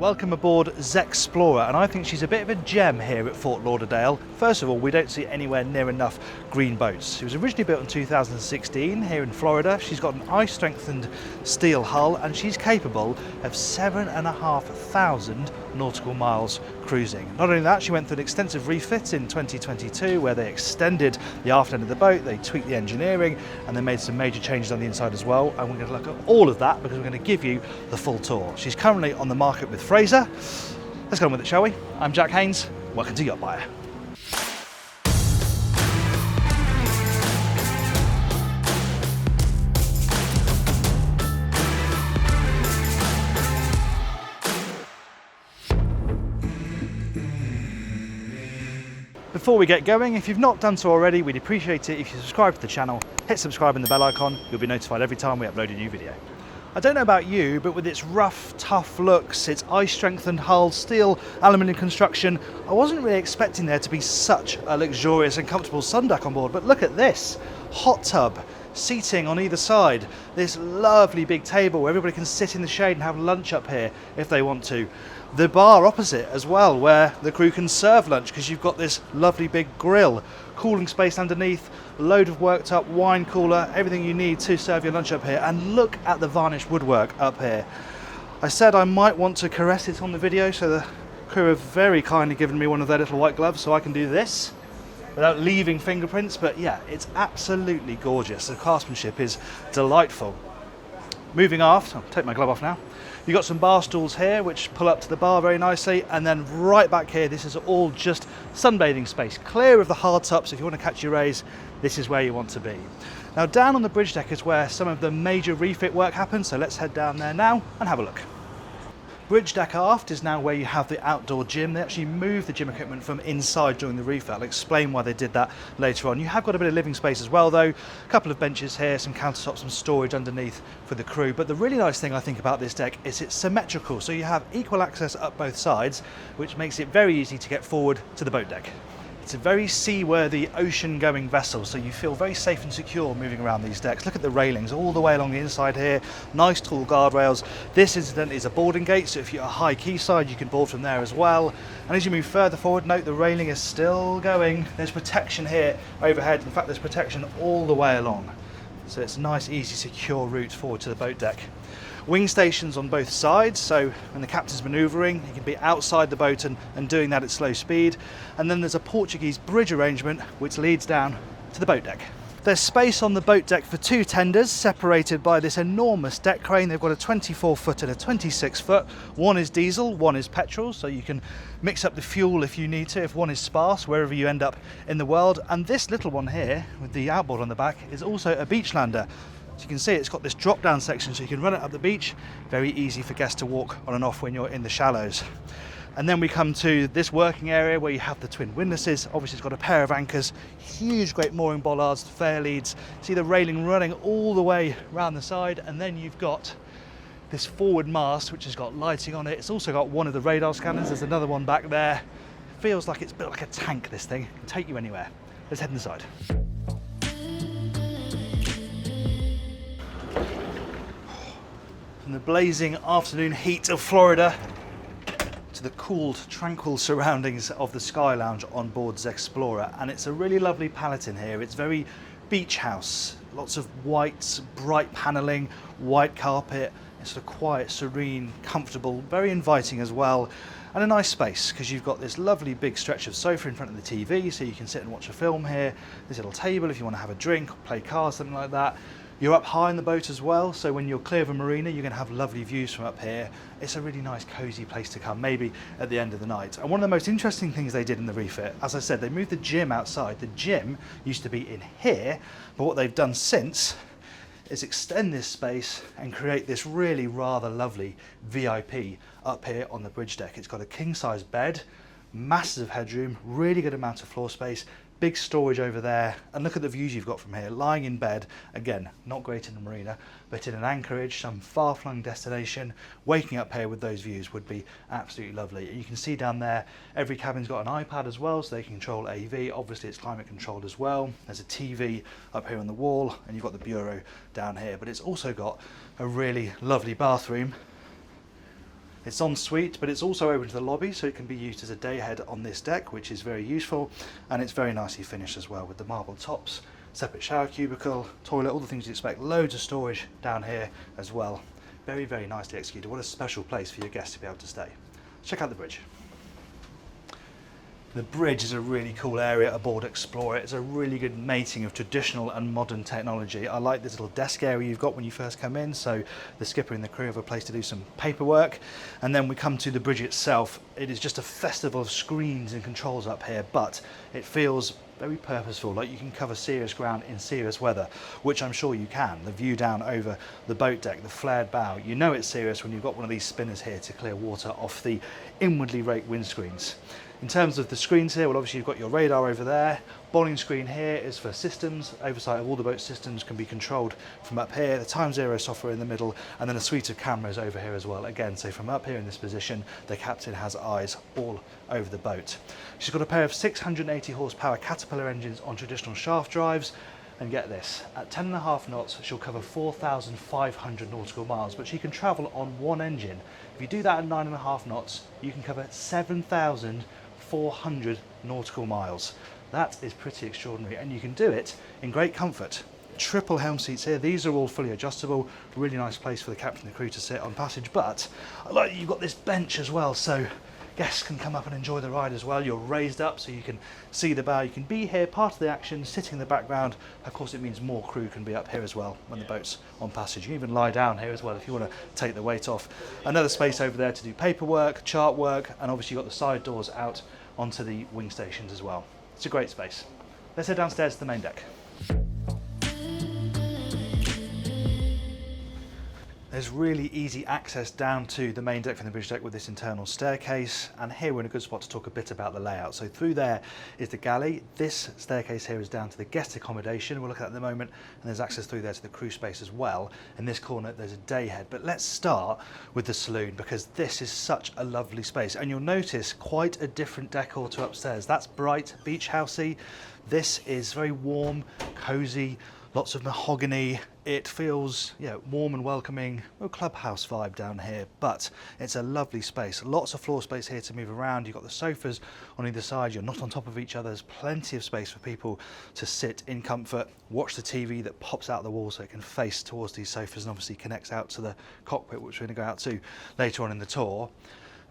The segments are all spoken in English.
welcome aboard ZeXplorer, and I think she's a bit of a gem here at Fort Lauderdale. First of all, we don't see anywhere near enough green boats. She was originally built in 2016 here in Florida. She's got an ice-strengthened steel hull, and she's capable of 7,500 nautical miles cruising. Not only that, she went through an extensive refit in 2022 where they extended the aft end of the boat, they tweaked the engineering, and they made some major changes on the inside as well. And we're going to look at all of that because we're going to give you the full tour. She's currently on the market with Fraser. Let's go on with it, shall we? I'm Jack Haines. Welcome to YachtBuyer. Before we get going, if you've not done so already, we'd appreciate it if you subscribe to the channel, hit subscribe and the bell icon. You'll be notified every time we upload a new video. I don't know about you, but with its rough, tough looks, its ice-strengthened hull, steel, aluminium construction, I wasn't really expecting there to be such a luxurious and comfortable sun deck on board. But look at this, hot tub, seating on either side, this lovely big table where everybody can sit in the shade and have lunch up here if they want to. The bar opposite as well, where the crew can serve lunch because you've got this lovely big grill, cooling space underneath, load of worked up wine cooler, everything you need to serve your lunch up here. And look at the varnished woodwork up here. I said I might want to caress it on the video, so the crew have very kindly given me one of their little white gloves so I can do this without leaving fingerprints. But yeah, it's absolutely gorgeous. The craftsmanship is delightful. Moving aft, I'll take my glove off now. You've got some bar stools here which pull up to the bar very nicely, and then right back here this is all just sunbathing space, clear of the hard top, so if you want to catch your rays, this is where you want to be. Now down on the bridge deck is where some of the major refit work happens, so let's head down there now and have a look. Bridge deck aft is now where you have the outdoor gym. They actually moved the gym equipment from inside during the refit. I'll explain why they did that later on. You have got a bit of living space as well though, a couple of benches here, some countertops, some storage underneath for the crew. But the really nice thing I think about this deck is it's symmetrical, so you have equal access up both sides, which makes it very easy to get forward to the boat deck. It's a very seaworthy, ocean-going vessel, so you feel very safe and secure moving around these decks. Look at the railings all the way along the inside here, nice tall guardrails. This incident is a boarding gate, so if you're a high quayside, you can board from there as well. And as you move further forward, note the railing is still going. There's protection here overhead. In fact, there's protection all the way along. So it's a nice, easy, secure route forward to the boat deck. Wing stations on both sides, so when the captain's manoeuvring, he can be outside the boat and doing that at slow speed. And then there's a Portuguese bridge arrangement which leads down to the boat deck. There's space on the boat deck for two tenders, separated by this enormous deck crane. They've got a 24-foot and a 26-foot. One is diesel, one is petrol, so you can mix up the fuel if you need to, if one is sparse, wherever you end up in the world. And this little one here, with the outboard on the back, is also a beach lander. So you can see it's got this drop down section so you can run it up the beach. Very easy for guests to walk on and off when you're in the shallows. And then we come to this working area where you have the twin windlasses. Obviously it's got a pair of anchors, huge great mooring bollards, fair leads. See the railing running all the way around the side, and then you've got this forward mast which has got lighting on it. It's also got one of the radar scanners. There's another one back there. Feels like it's built like a tank, this thing. It can take you anywhere. Let's head inside. From the blazing afternoon heat of Florida to the cooled, tranquil surroundings of the Sky Lounge on board ZeXplorer. And it's a really lovely palette in here. It's very beach house, lots of white, bright paneling, white carpet. It's sort of quiet, serene, comfortable, very inviting as well. And a nice space because you've got this lovely big stretch of sofa in front of the TV, so you can sit and watch a film here. This little table if you want to have a drink, or play cards, something like that. You're up high in the boat as well, so when you're clear of a marina, you're going to have lovely views from up here. It's a really nice, cosy place to come, maybe at the end of the night. And one of the most interesting things they did in the refit, as I said, they moved the gym outside. The gym used to be in here, but what they've done since is extend this space and create this really rather lovely VIP up here on the bridge deck. It's got a king-size bed, massive headroom, really good amount of floor space, big storage over there, and look at the views you've got from here. Lying in bed, again, not great in the marina, but in an anchorage, some far-flung destination, waking up here with those views would be absolutely lovely. You can see down there, every cabin's got an iPad as well, so they can control AV. Obviously, it's climate controlled as well. There's a TV up here on the wall, and you've got the bureau down here, but it's also got a really lovely bathroom It's en suite, but it's also open to the lobby, so it can be used as a dayhead on this deck, which is very useful, and it's very nicely finished as well with the marble tops, separate shower cubicle, toilet, all the things you expect. Loads of storage down here as well. Very, very nicely executed. What a special place for your guests to be able to stay. Check out the bridge. The bridge is a really cool area aboard Explorer. It's a really good mating of traditional and modern technology. I like this little desk area you've got when you first come in, so the skipper and the crew have a place to do some paperwork. And then we come to the bridge itself. It is just a festival of screens and controls up here, but it feels very purposeful, like you can cover serious ground in serious weather, which I'm sure you can. The view down over the boat deck, the flared bow, you know it's serious when you've got one of these spinners here to clear water off the inwardly raked windscreens. In terms of the screens here, well, obviously you've got your radar over there. Bowling screen here is for systems. Oversight of all the boat systems can be controlled from up here. The Time Zero software in the middle, and then a suite of cameras over here as well. Again, so from up here in this position, the captain has eyes all over the boat. She's got a pair of 680 horsepower Caterpillar engines on traditional shaft drives. And get this, at 10.5 knots, she'll cover 4,500 nautical miles, but she can travel on one engine. If you do that at 9.5 knots, you can cover 7,400 nautical miles. That is pretty extraordinary, and you can do it in great comfort. Triple helm seats here. These are all fully adjustable. Really nice place for the captain and the crew to sit on passage, but I like that you've got this bench as well, so guests can come up and enjoy the ride as well. You're raised up so you can see the bow. You can be here, part of the action, sitting in the background. Of course, it means more crew can be up here as well when the boat's on passage. You can even lie down here as well if you want to take the weight off. Another space over there to do paperwork, chart work, and obviously you've got the side doors out onto the wing stations as well. It's a great space. Let's head downstairs to the main deck. There's really easy access down to the main deck from the bridge deck with this internal staircase, and here we're in a good spot to talk a bit about the layout. So through there is the galley. This staircase here is down to the guest accommodation. We'll look at that in a moment, and there's access through there to the crew space as well. In this corner there's a day head, but let's start with the saloon because this is such a lovely space, and you'll notice quite a different decor to upstairs. That's bright beach housey. This is very warm, cozy, lots of mahogany. It feels warm and welcoming, a clubhouse vibe down here, but it's a lovely space. Lots of floor space here to move around. You've got the sofas on either side. You're not on top of each other. There's plenty of space for people to sit in comfort, watch the TV that pops out the wall so it can face towards these sofas and obviously connects out to the cockpit, which we're going to go out to later on in the tour.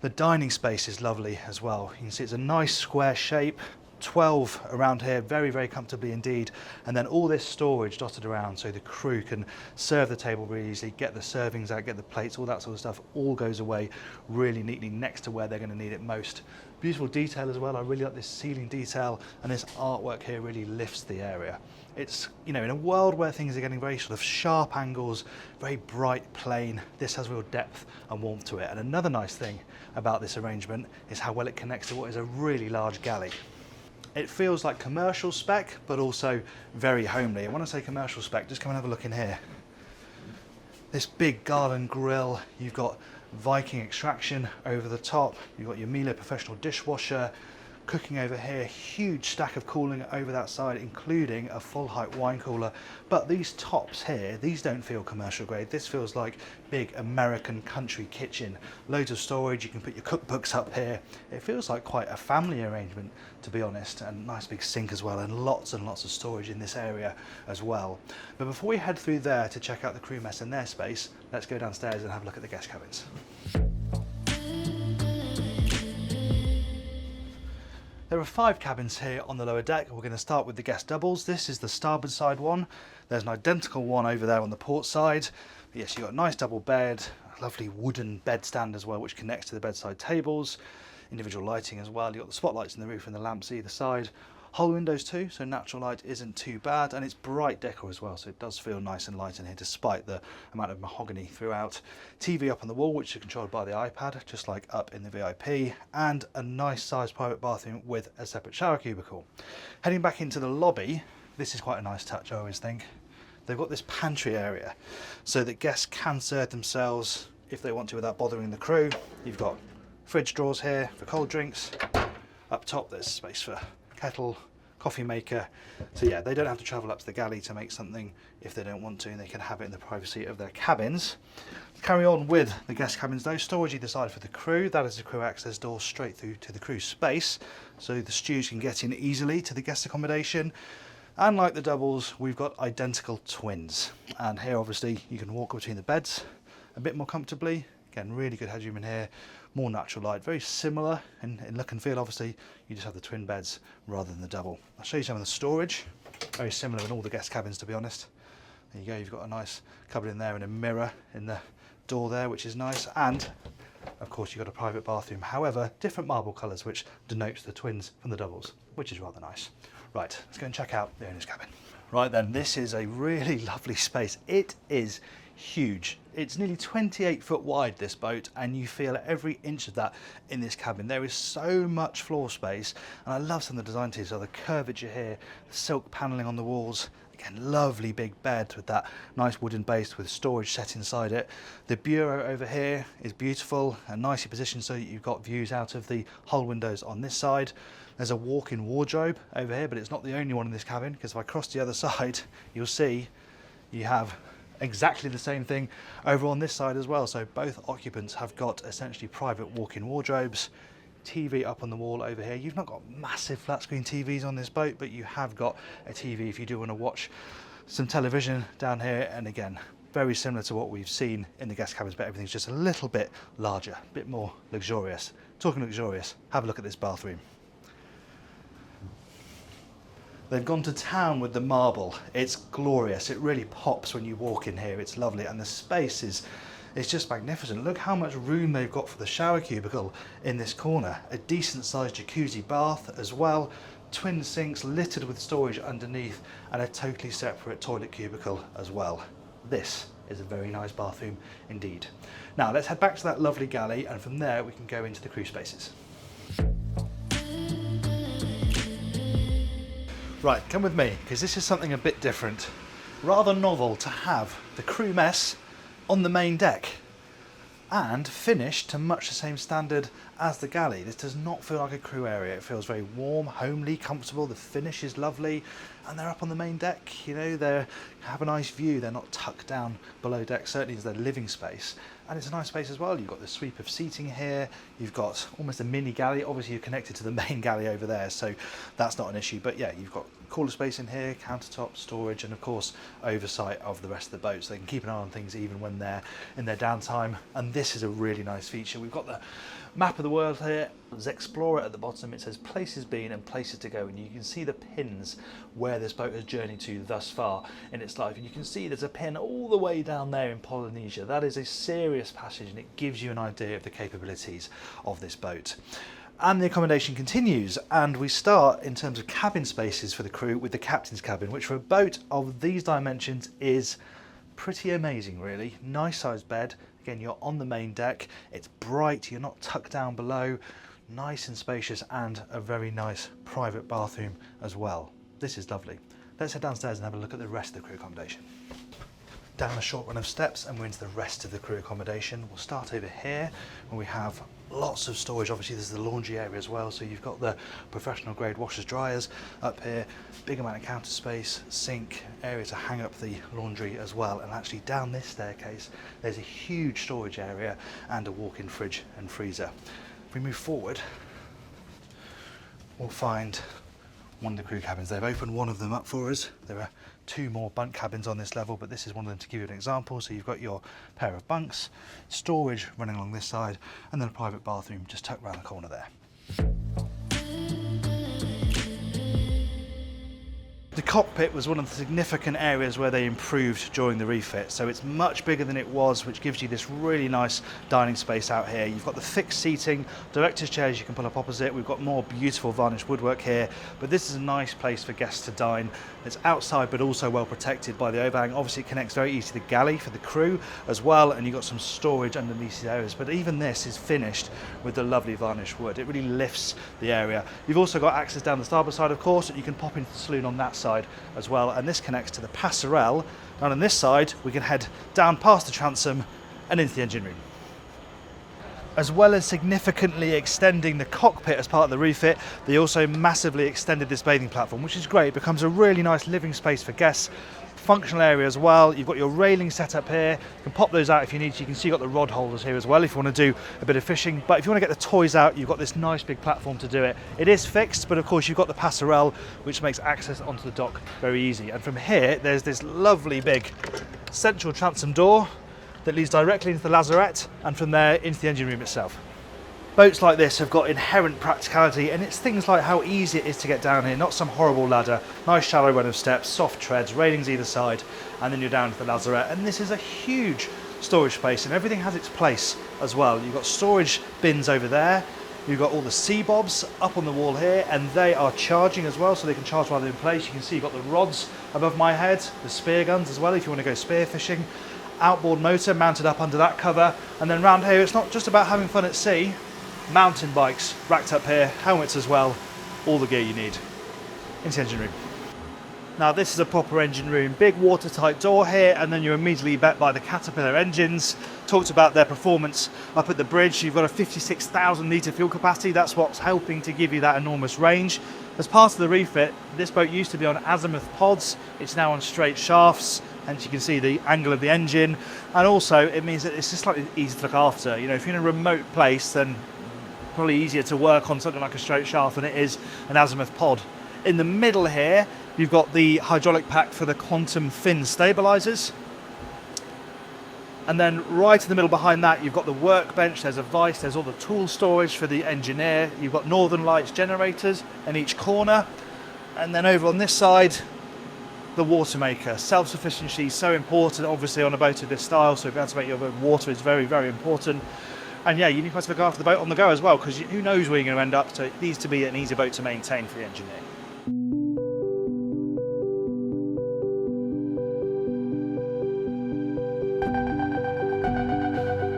The dining space is lovely as well. You can see it's a nice square shape. 12 around here, very, very comfortably indeed. And then all this storage dotted around so the crew can serve the table really easily, get the servings out, get the plates, all that sort of stuff, all goes away really neatly next to where they're going to need it most. Beautiful detail as well. I really like this ceiling detail, and this artwork here really lifts the area. It's, in a world where things are getting very sort of sharp angles, very bright plain, this has real depth and warmth to it. And another nice thing about this arrangement is how well it connects to what is a really large galley. It feels like commercial spec, but also very homely. And when I say commercial spec, just come and have a look in here. This big garden grill, you've got Viking extraction over the top, you've got your Miele professional dishwasher, cooking over here, huge stack of cooling over that side, including a full height wine cooler. But these tops here, these don't feel commercial grade. This feels like big American country kitchen. Loads of storage, you can put your cookbooks up here. It feels like quite a family arrangement, to be honest, and nice big sink as well, and lots of storage in this area as well. But before we head through there to check out the crew mess and their space, let's go downstairs and have a look at the guest cabins. There are 5 cabins here on the lower deck. We're going to start with the guest doubles. This is the starboard side one. There's an identical one over there on the port side. But yes, you've got a nice double bed, a lovely wooden bed stand as well, which connects to the bedside tables. Individual lighting as well. You've got the spotlights in the roof and the lamps either side. Whole windows too, so natural light isn't too bad, and it's bright decor as well, so it does feel nice and light in here despite the amount of mahogany throughout. TV up on the wall, which is controlled by the iPad, just like up in the VIP, and a nice sized private bathroom with a separate shower cubicle. Heading back into the lobby, this is quite a nice touch, I always think. They've got this pantry area so that guests can serve themselves if they want to without bothering the crew. You've got fridge drawers here for cold drinks. Up top there's space for kettle, coffee maker. So yeah, they don't have to travel up to the galley to make something if they don't want to, and they can have it in the privacy of their cabins. Carry on with the guest cabins though. Storage either side for the crew. That is the crew access door straight through to the crew space, so the stews can get in easily to the guest accommodation. And like the doubles, we've got identical twins. And here obviously you can walk between the beds a bit more comfortably. Again, really good headroom in here, more natural light, very similar in look and feel. Obviously you just have the twin beds rather than the double. I'll show you some of the storage, very similar in all the guest cabins to be honest. There you go, you've got a nice cupboard in there and a mirror in the door there, which is nice. And of course you've got a private bathroom, however different marble colours, which denotes the twins from the doubles, which is rather nice. Right, let's go and check out the owner's cabin. Right then, this is a really lovely space. It is huge. It's nearly 28 foot wide, this boat, and you feel every inch of that in this cabin. There is so much floor space, and I love some of the design details. So the curvature here, the silk panelling on the walls. Again, lovely big bed with that nice wooden base with storage set inside it. The bureau over here is beautiful and nicely positioned so that you've got views out of the hull windows on this side. There's a walk-in wardrobe over here, but it's not the only one in this cabin, because if I cross the other side, you'll see you have exactly the same thing over on this side as well. So both occupants have got essentially private walk-in wardrobes. TV up on the wall over here. You've not got massive flat screen TVs on this boat, but you have got a TV if you do want to watch some television down here. And again, very similar to what we've seen in the guest cabins, but everything's just a little bit larger, a bit more luxurious. Talking luxurious, have a look at this bathroom. They've gone to town with the marble. It's glorious. It really pops when you walk in here. It's lovely, and the space is just magnificent. Look how much room they've got for the shower cubicle in this corner. A decent sized jacuzzi bath as well. Twin sinks littered with storage underneath, and a totally separate toilet cubicle as well. This is a very nice bathroom indeed. Now let's head back to that lovely galley, and from there we can go into the crew spaces. Right, come with me, because this is something a bit different. Rather novel to have the crew mess on the main deck and finished to much the same standard as the galley. This does not feel like a crew area. It feels very warm, homely, comfortable. The finish is lovely, and they're up on the main deck. You know, they have a nice view. They're not tucked down below deck, certainly as their living space. And it's a nice space as well. You've got the sweep of seating here. You've got almost a mini galley. Obviously, you're connected to the main galley over there, so that's not an issue. But yeah, you've got cooler space in here, countertop, storage, and of course, oversight of the rest of the boat, so they can keep an eye on things even when they're in their downtime. And this is a really nice feature. We've got the map of the world here, ZeXplorer at the bottom. It says places been and places to go, and you can see the pins where this boat has journeyed to thus far in its life. And you can see there's a pin all the way down there in Polynesia. That is a serious passage, and it gives you an idea of the capabilities of this boat. And the accommodation continues, and we start in terms of cabin spaces for the crew with the captain's cabin, which for a boat of these dimensions is pretty amazing really. Nice sized bed. Again, you're on the main deck. It's bright, you're not tucked down below. Nice and spacious, and a very nice private bathroom as well. This is lovely. Let's head downstairs and have a look at the rest of the crew accommodation. Down a short run of steps and we're into the rest of the crew accommodation. We'll start over here where we have lots of storage. Obviously there's the laundry area as well, so you've got the professional grade washers, dryers up here, big amount of counter space, sink, area to hang up the laundry as well. And actually down this staircase there's a huge storage area and a walk-in fridge and freezer. If we move forward, we'll find one of the crew cabins. They've opened one of them up for us. There are two more bunk cabins on this level, but this is one of them to give you an example. So you've got your pair of bunks, storage running along this side, and then a private bathroom just tucked around the corner there. The cockpit was one of the significant areas where they improved during the refit, so it's much bigger than it was, which gives you this really nice dining space out here. You've got the fixed seating, director's chairs you can pull up opposite. We've got more beautiful varnished woodwork here, but this is a nice place for guests to dine. It's outside but also well protected by the overhang. Obviously it connects very easily to the galley for the crew as well, and you've got some storage underneath these areas, but even this is finished with the lovely varnished wood. It really lifts the area. You've also got access down the starboard side, of course, and you can pop into the saloon on that side as well, and this connects to the passerelle. And on this side we can head down past the transom and into the engine room. As well as significantly extending the cockpit as part of the refit, they also massively extended this bathing platform, which is great. It becomes a really nice living space for guests. Functional area as well. You've got your railing set up here. You can pop those out if you need to. You can see you've got the rod holders here as well if you want to do a bit of fishing. But if you want to get the toys out, you've got this nice big platform to do it. It is fixed, but of course you've got the passerelle, which makes access onto the dock very easy. And from here, there's this lovely big central transom door that leads directly into the lazarette, and from there into the engine room itself. Boats like this have got inherent practicality, and it's things like how easy it is to get down here, not some horrible ladder, nice shallow run of steps, soft treads, railings either side, and then you're down to the lazarette. And this is a huge storage space, and everything has its place as well. You've got storage bins over there, you've got all the sea bobs up on the wall here, and they are charging as well, so they can charge while they're in place. You can see you've got the rods above my head, the spear guns as well if you want to go spear fishing. Outboard motor mounted up under that cover, and then round here it's not just about having fun at sea. Mountain bikes racked up here, helmets as well, all the gear you need. Into the engine room. Now this is a proper engine room, big watertight door here, and then you're immediately met by the Caterpillar engines. Talked about their performance up at the bridge. You've got a 56,000 litre fuel capacity. That's what's helping to give you that enormous range. As part of the refit, this boat used to be on azimuth pods. It's now on straight shafts, and you can see the angle of the engine. And also it means that it's just slightly easier to look after. You know, if you're in a remote place, then probably easier to work on something like a straight shaft than it is an azimuth pod. In the middle here, you've got the hydraulic pack for the quantum fin stabilisers. And then right in the middle behind that, you've got the workbench, there's a vise, there's all the tool storage for the engineer. You've got Northern Lights generators in each corner. And then over on this side, the water maker. Self-sufficiency is so important, obviously, on a boat of this style, so being able to make your own water is very, very important. And yeah, you need to look after the boat on the go as well, because who knows where you're going to end up, so it needs to be an easy boat to maintain for the engineer.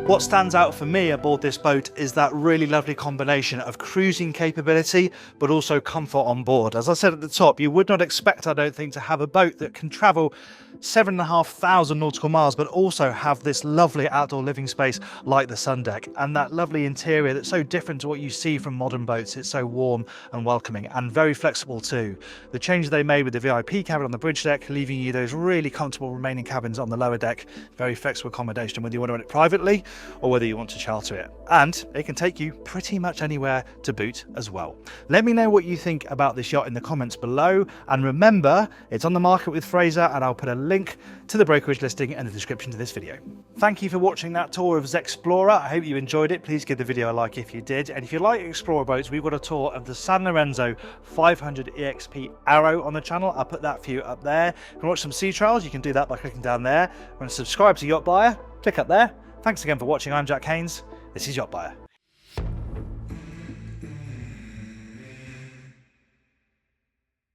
What stands out for me aboard this boat is that really lovely combination of cruising capability, but also comfort on board. As I said at the top, you would not expect, I don't think, to have a boat that can travel 7,500 nautical miles, but also have this lovely outdoor living space like the sun deck, and that lovely interior that's so different to what you see from modern boats. It's so warm and welcoming and very flexible too. The change they made with the VIP cabin on the bridge deck, leaving you those really comfortable remaining cabins on the lower deck, very flexible accommodation, whether you want to run it privately or whether you want to charter it. And it can take you pretty much anywhere to boot as well. Let me know what you think about this yacht in the comments below, and remember, it's on the market with Fraser, and I'll put a link to the brokerage listing in the description to this video. Thank you for watching that tour of ZeXplorer. I hope you enjoyed it. Please give the video a like if you did, and if you like Explorer boats, we've got a tour of the San Lorenzo 500 EXP Arrow on the channel. I'll put that for you up there. If you want to watch some sea trials, you can do that by clicking down there. If you want to subscribe to YachtBuyer, click up there. Thanks again for watching. I'm Jack Haines. This is YachtBuyer.